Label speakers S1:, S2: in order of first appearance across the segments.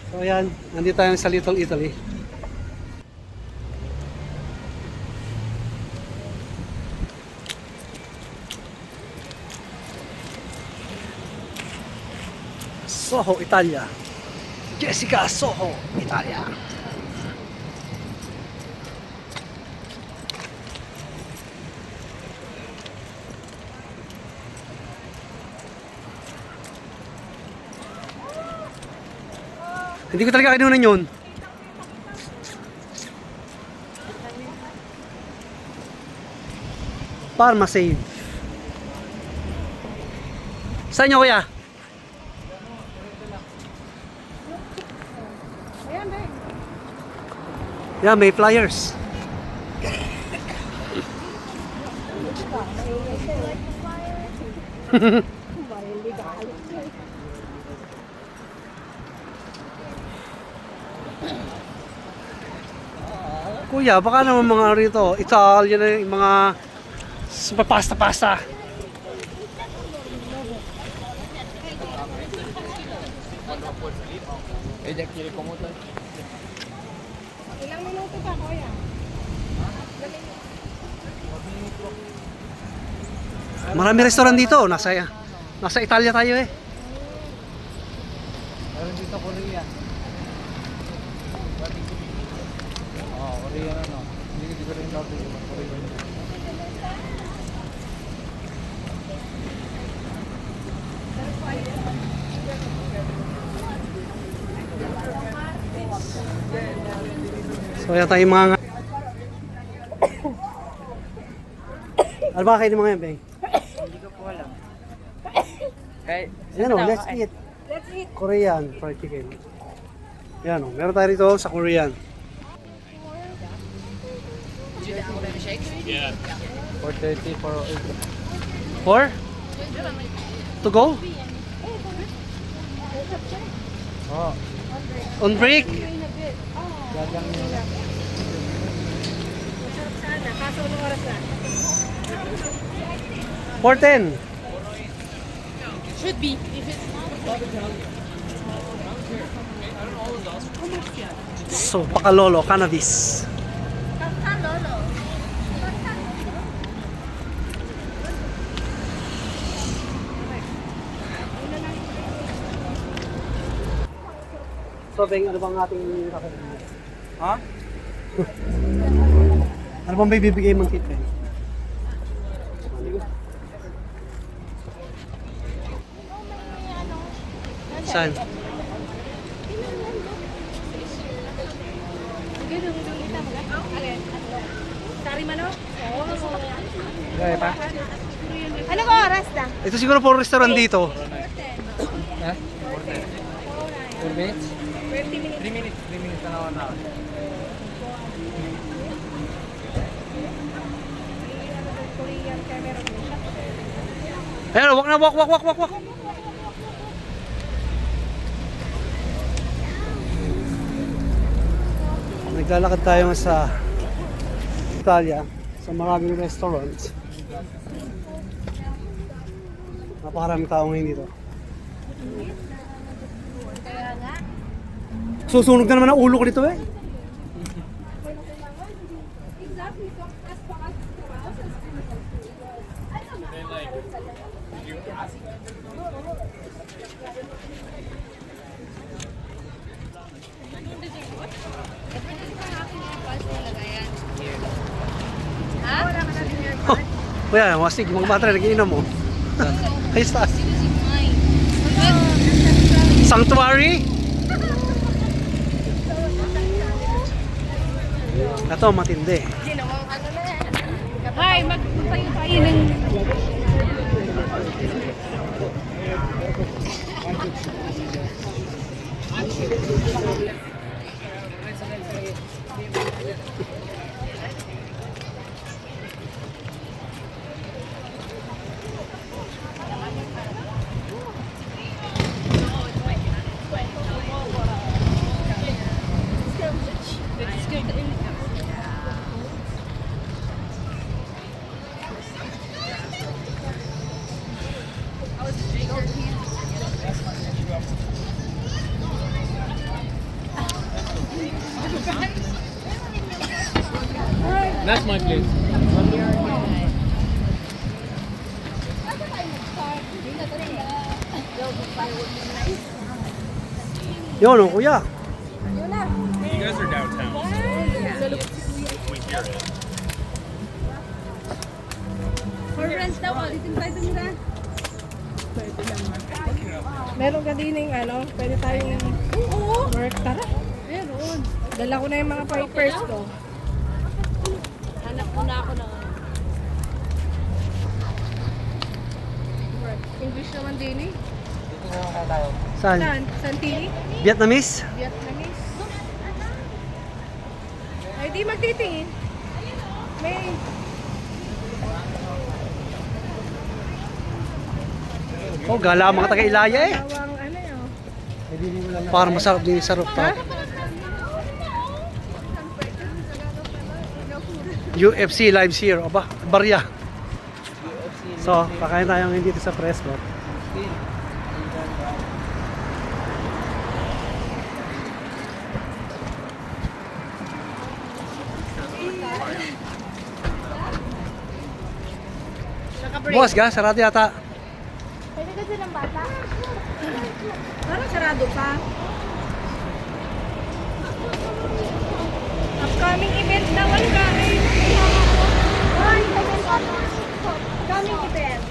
S1: So ayan, nandito tayo sa Little Italy. Soho, Italia. Jessica Soho, Italia. Hindi ko talaga kinunan yun. Parma save. Saan nyo kuya? Yeah, may flyers. Kuya, baka naman mga rito, Italian na yung mga pasta-pasta.
S2: Ilang minuto pa, kuya?
S1: Marami restaurant dito, nasa Italia tayo eh.
S3: Meron dito Korea. Korea ano. Hindi ko rin dati yung Korea.
S1: So yan tayo mga ano ba kayo ng mga yan, Beng?
S3: Hindi ko po alam. Eh,
S1: Yan o, let's eat.
S2: Let's eat.
S1: Korean fried chicken. Yan o, meron tayo rito sa Korean.
S3: 430 for
S1: 4? To go?
S3: Oh,
S1: On break?
S3: gagang nila.
S2: Masarap sana. Kaso anong oras na?
S1: 4:10.
S2: Should be. If it's
S1: So, pakalolo, cannabis.
S2: Lolo.
S1: So, Beng, ano bang ating kakailangan?
S3: Ha?
S1: Ano bang may bibigay mong kit, Beng? Saan?
S2: Sari manok?
S3: Gaya pa?
S2: Ano ba oras na?
S1: Ito siguro po restaurant dito.
S3: Ha? 4 minutes?
S2: 30 minutes.
S3: 3 minutes. 3 minutes na naman na.
S2: Korean camera mo siya.
S1: Ayan, walk na, walk. Naglalakad tayo sa Italia, sa maraming restaurant. Napakaraming tao ngayon dito.
S2: Kaya nga.
S1: Susunog na naman ang ulo ko dito eh.
S2: Ha? Wala ka natin airport?
S1: Kuya, masig, magmatra, nag-iinom mo. Ayos taas. Sanctuary? Ito, matindi.
S2: Ginawang ano na yan. Hi, magtayo tayo ng...
S4: That's my place.
S1: Yun, oh, kuya.
S4: You guys are downtown. We hear it.
S2: For friends daw, dito tayo tumira.
S5: Meron ka din yung ano, pwede tayong work. Tara.
S2: Meron.
S5: Dala ko na yung mga papers ko.
S2: Hanap ko na ako ng
S5: English naman din eh.
S1: Saan?
S5: Saan? Santini?
S1: Vietnamese?
S5: Vietnamese. Ay, di magtitingin. May...
S1: Oh, gala mga taga-Ilaya eh.
S5: Tawang ano yun.
S1: Para masarap din sa rooftop. UFC Live Here. Aba, barya. So, kakain tayo ngayon dito sa Prescott. Boss, ga? Sarado yata.
S2: Pwede kasi ng bata.
S5: Parang sarado pa. Upcoming event na wala ka eh.
S2: Coming event.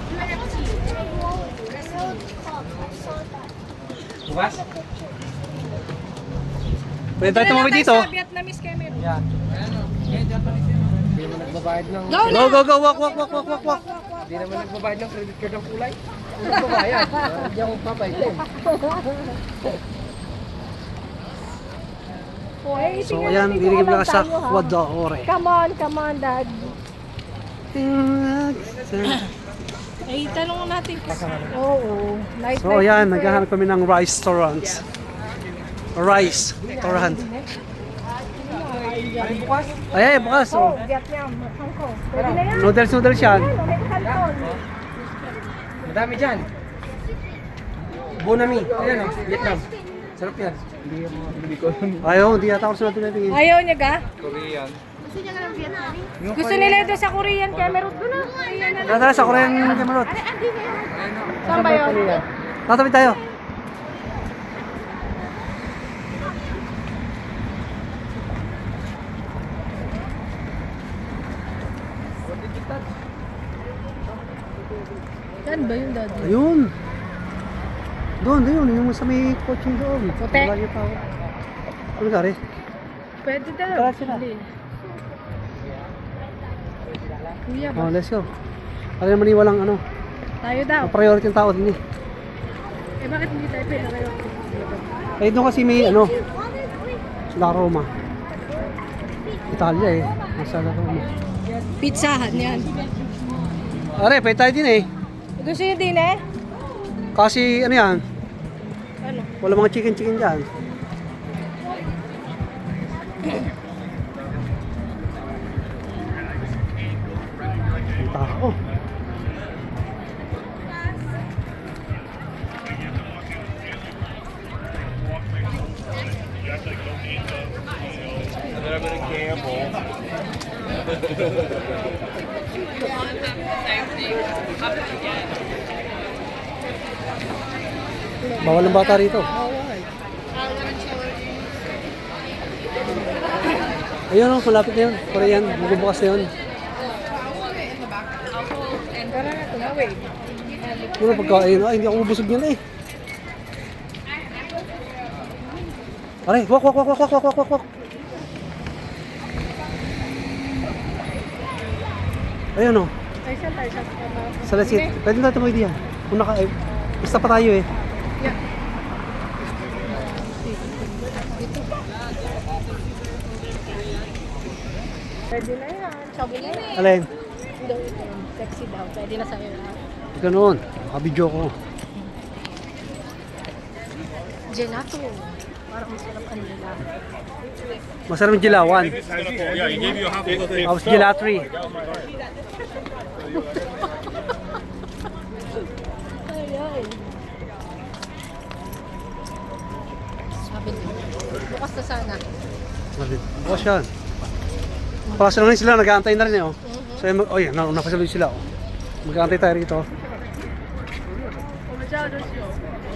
S4: Bukas?
S1: Pwede tayo tumawid dito.
S5: Sa Vietnamese camera.
S1: Go, go, go. Walk, walk, walk, walk, walk, walk.
S3: Hindi naman nagbabayad ng credit card ng kulay. Nagbabayad. Hindi ako pabayad.
S1: So, ayan, diligib lang sa Quadore.
S5: Come on, Dad. Ay, tanong natin. Oo. Night,
S1: So, ayan, naghahanap kami ng rice restaurants. Rice restaurant. Ay, bukas.
S5: Oh,
S1: Oh.
S5: Vietnam. Hong Kong. Pwede na yan.
S1: Noodles yan.
S5: Ano, may kanton.
S3: Madami dyan. Bonami. Ayan o, Vietnam. Sarap yan.
S1: Ayaw, hindi yata ako sa natin.
S5: Ayaw niya ga?
S4: Korean.
S2: Gusto niya nga ng Vietnamese?
S5: Gusto nila ito sa Korean camera. Doon na. Korean na.
S1: Tara, sa Korean Camerot.
S2: Andi na yan.
S5: Saan ba yun?
S1: Tatabi tayo.
S5: Saan ba yun, Dad?
S1: Ayun. Doon, doon. Yung sa may coaching doon.
S5: Puti.
S1: Malayo pa ako. Ano gari?
S5: Pwede daw.
S1: Tara sila.
S5: Hindi. Kuya ba?
S1: Oh, let's go. Para naman walang ano,
S5: Tayo daw.
S1: priority yung tao din eh.
S5: Eh bakit hindi tayo pwede kayo?
S1: Eh doon kasi may ano, La Roma. Italia eh. Nasa La Roma.
S5: Pizzahan yan.
S1: Are, pwede tayo din eh.
S5: Gusto nyo din eh?
S1: Kasi ano yan,
S5: Ano?
S1: wala mga chicken dyan. Ang tao.
S4: A little bit of gamble.
S1: Bawal ng bata rito. Ayun o, malapit na yun. Korean, magbubukas na yun.
S5: Tara na, tumawid.
S1: Ano pagkain? Ay, hindi ako mabusog yan eh. Aray, walk, walk, walk, walk, walk, walk, walk, walk. Ayun o,
S5: Ay, saan tayo?
S1: sa let's eat. Pwede na tumawid yan. Kung naka, eh, basta pa tayo eh.
S5: Pwede na yan. Sabi na yan.
S1: Alin?
S5: Daw ito. Sexy daw. Pwede na sa'yo na.
S1: Ganoon, nakabidyo ko.
S5: Gelato. Parang masarap ang gelato.
S1: Masarap yung gilawan.
S4: Yeah, he gave you a half of the thing.
S1: Tapos gelatry.
S5: Ay, ay. Sabi niya. Bukas na sana.
S1: Bukas yan. Pasok na rin sila, nag-aantay na rin eh. Oh. So, oh yan, napasaluhin sila. Oh. Mag-aantay tayo rito.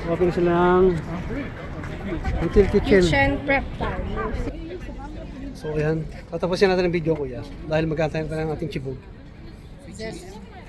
S1: Open na sila ng until kitchen.
S5: Kitchen prep time.
S1: So, ayan. Tatapusin natin ang video, kuya. Dahil mag-aantay na tayo ng ating chibog.
S5: Yes.